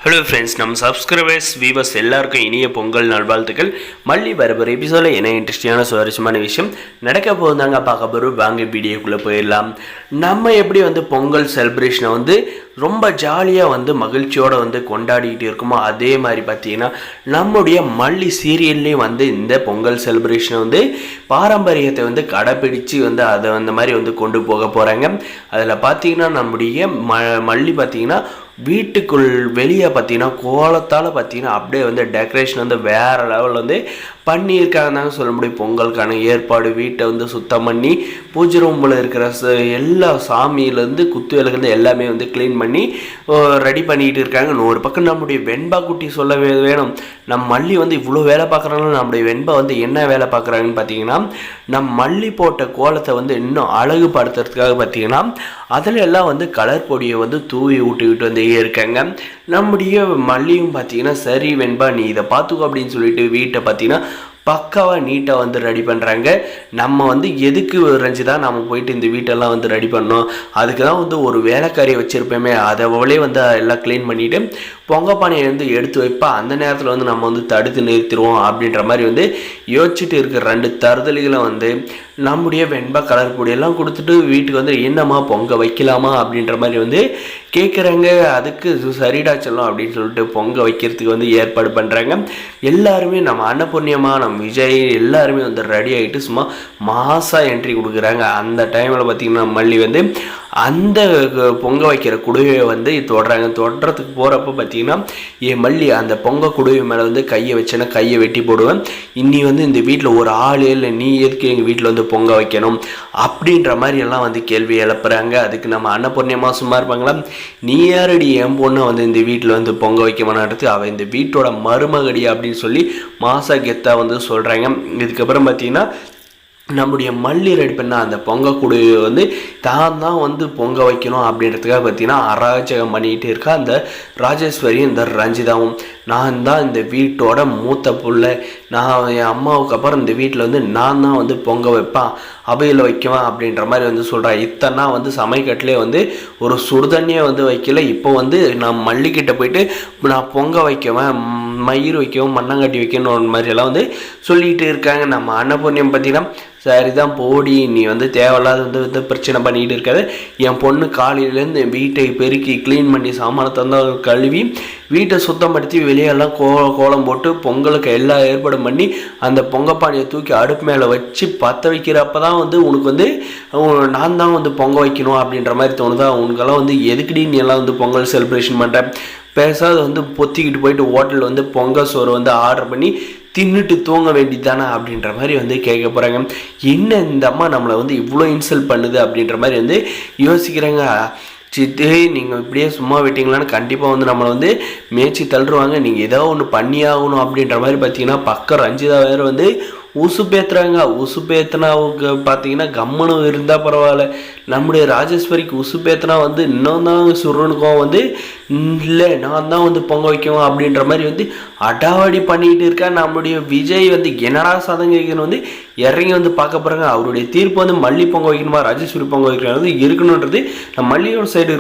Hello friends, நம்ம subscribers viewers எல்லாருக்கும் இனிய பொங்கல் நல்வாழ்த்துக்கள். மல்லி வரப்போகிற எபிசோடில் என்ன இன்ட்ரெஸ்டிங்கான சுவாரஸ்யமான விஷயம் நடக்க போகுதாங்க பார்க்க போகிறோம். வாங்க வீடியோக்குள்ளே போயிடலாம். நம்ம எப்படி பொங்கல் செலிப்ரேஷனை ரொம்ப ஜாலியாக மகிழ்ச்சியோடு கொண்டாடிக்கிட்டு இருக்குமோ, அதே மாதிரி பார்த்தீங்கன்னா நம்முடைய மல்லி சீரியல்லையும் இந்த பொங்கல் செலிப்ரேஷனை பாரம்பரியத்தை கடைப்பிடிச்சு அதை அந்த மாதிரி கொண்டு போக போகிறாங்க. அதில் பார்த்தீங்கன்னா நம்முடைய மல்லி பார்த்தீங்கன்னா வீட்டுக்குள் வெளியே பார்த்தீங்கன்னா கோலத்தால் பார்த்தீங்கன்னா அப்படியே டெக்கரேஷன் வேறு லெவலில் பண்ணியிருக்காங்க சொல்ல முடியும். பொங்கலுக்கான ஏற்பாடு வீட்டை சுத்தம் பண்ணி பூஜை ரூமில் இருக்கிற எல்லா சாமியிலேருந்து குத்து விளக்குலேருந்து எல்லாமே க்ளீன் பண்ணி ரெடி பண்ணிக்கிட்டு இருக்காங்க. ஒரு பக்கம் நம்முடைய வெண்பா குட்டி சொல்ல வேணும். நம்ம மல்லி இவ்வளோ வேலை பார்க்குறாங்க. நம்முடைய வெண்பா என்ன வேலை பார்க்குறாங்கன்னு பார்த்தீங்கன்னா, நம் மல்லி போட்ட கோலத்தை இன்னும் அழகுபடுத்துறதுக்காக பார்த்தீங்கன்னா அதில் எல்லாம் கலர் பொடியை தூவி விட்டு இருக்காங்க. நம்முடைய மல்லியும் பார்த்தீங்கன்னா சரி வெண்பா நீ இதை பார்த்துக்கோ அப்படின்னு சொல்லிட்டு வீட்டை பார்த்தீங்கன்னா பக்காவாக நீட்டாக ரெடி பண்ணுறாங்க. நம்ம எதுக்கு ரஞ்சிதா நம்ம போயிட்டு இந்த வீட்டெல்லாம் ரெடி பண்ணோம், அதுக்கு தான் ஒரு வேலைக்காரியை வச்சுருப்போமே, அதை அவளே எல்லாம் க்ளீன் பண்ணிவிட்டு பொங்கப்பானையை எடுத்து வைப்பா. அந்த நேரத்தில் நம்ம தடுத்து நிறுத்திடுவோம் அப்படின்ற மாதிரி யோசிச்சுட்டு இருக்கிற ரெண்டு தருதலிகளை நம்முடைய வெண்பா கலர் பொடியெல்லாம் கொடுத்துட்டு வீட்டுக்கு என்னம்மா பொங்க வைக்கலாமா அப்படின்ற மாதிரி கேட்குறாங்க. அதுக்கு சரிடா செல்லம் அப்படின்னு சொல்லிட்டு பொங்க வைக்கிறதுக்கு ஏற்பாடு பண்ணுறாங்க. எல்லாருமே நம்ம அன்னபூர்ணியமா நம்ம விஜய் எல்லாருமே ரெடி ஆகிட்டு சும்மா மாசாக என்ட்ரி கொடுக்குறாங்க. அந்த டைமில் பார்த்திங்கன்னா மல்லி அந்த பொங்க வைக்கிற குடுவையை தொடுறாங்க. தொடுறதுக்கு போகிறப்ப பார்த்தீங்கன்னா என் மல்லி அந்த பொங்க குடுவை மேலே கையை வச்சேன்னா கையை வெட்டி போடுவேன். இன்னி இந்த வீட்டில் ஒரு ஆளே இல்லை, நீ எதுக்கு எங்கள் வீட்டில் பொங்க வைக்கணும் அப்படின்ற மாதிரி எல்லாம் கேள்வி எழுப்புறாங்க. அதுக்கு நம்ம அன்னபூர்ணியமாக சும்மா இருப்பாங்களா, நீ யாரடி என் பொண்ணை இந்த வீட்டில் பொங்க வைக்க மாட்டது, அவள் இந்த வீட்டோட மருமகடி அப்படின்னு சொல்லி மாசா கெத்தா சொல்கிறாங்க. இதுக்கப்புறம் பார்த்தீங்கன்னா நம்முடைய மல்லி ரெடி பண்ண அந்த பொங்க குடுவை தான் பொங்க வைக்கணும் அப்படின்றதுக்காக பார்த்தீங்கன்னா அராஜகம் பண்ணிக்கிட்டு இருக்கா அந்த ராஜேஸ்வரி இந்த ரஞ்சிதாவும். நான் தான் இந்த வீட்டோட மூத்த புள்ள, நான் என் அம்மாவுக்கு அப்புறம் இந்த வீட்டில் நான் தான் பொங்க வைப்பேன், அவையில் வைக்குவேன் அப்படின்ற மாதிரி சொல்கிறேன். இத்தனை சமைக்கட்டிலே ஒரு சுடுதண்ணியை வைக்கல. இப்போ நான் மல்லிக்கிட்ட போயிட்டு நான் பொங்க வைக்குவேன், மயிர் வைக்கவும் மண்ணாங்கட்டி வைக்கணும் மாதிரியெல்லாம் சொல்லிகிட்டு இருக்காங்க. நம்ம அன்னபூர்ணியம் பார்த்தீங்கன்னா சரிதான் போடி, நீ தேவையில்லாத பிரச்சனை பண்ணிக்கிட்டு இருக்காது, என் பொண்ணு காலையிலேருந்து வீட்டை பெருக்கி க்ளீன் பண்ணி சாமானை தந்தால் கழுவி வீட்டை சுத்தப்படுத்தி வெளியெல்லாம் கோலம் போட்டு பொங்கலுக்கு எல்லா ஏற்பாடும் பண்ணி அந்த பொங்கப்பானையை தூக்கி அடுப்பு மேலே வச்சு பற்ற வைக்கிறப்ப தான் உனக்கு நான் தான் பொங்க வைக்கணும் அப்படின்ற மாதிரி தோணுதா? உனக்கெல்லாம் எதுக்குடி நீ எல்லாம் பொங்கல் செலிப்ரேஷன் பண்ணுற, பேசாத பொத்திக்கிட்டு போயிட்டு ஹோட்டலில் பொங்கல் சோறு ஆர்டர் பண்ணி தின்னுட்டு தூங்க வேண்டியதானே அப்படின்ற மாதிரி கேட்க போகிறாங்க. என்ன இந்த அம்மா நம்மளை இவ்வளோ இன்சல்ட் பண்ணுது அப்படின்ற மாதிரி யோசிக்கிறாங்க. சித்தி நீங்கள் இப்படியே சும்மா விட்டீங்களான்னு கண்டிப்பாக நம்மளை மேய்ச்சி தள்ளுருவாங்க, நீங்கள் ஏதோ ஒன்று பண்ணியாகணும் அப்படின்ற மாதிரி பார்த்தீங்கன்னா பக்கம் ரஞ்சிதா வேறு உசுப்பேத்துறாங்க. உசுப்பேத்தினாவுக்கு பார்த்தீங்கன்னா கம்மனு இருந்தால் பரவாயில்ல, நம்முடைய ராஜேஸ்வரிக்கு உசுப்பேத்தினா இன்னும் தான் சுருணுக்கும் இல்லை நான் தான் பொங்க வைக்குவோம் அப்படின்ற மாதிரி அடாவடி பண்ணிக்கிட்டு இருக்கா. நம்முடைய விஜய் என்னடா சதங்கின்னு இறங்கி பார்க்க போகிறாங்க. அவருடைய தீர்ப்பு மல்லி பொங்க வைக்கணுமா ராஜேஸ்வரி பொங்க வைக்கணும் இருக்கணுன்றது நம்ம மல்லியோட சைடு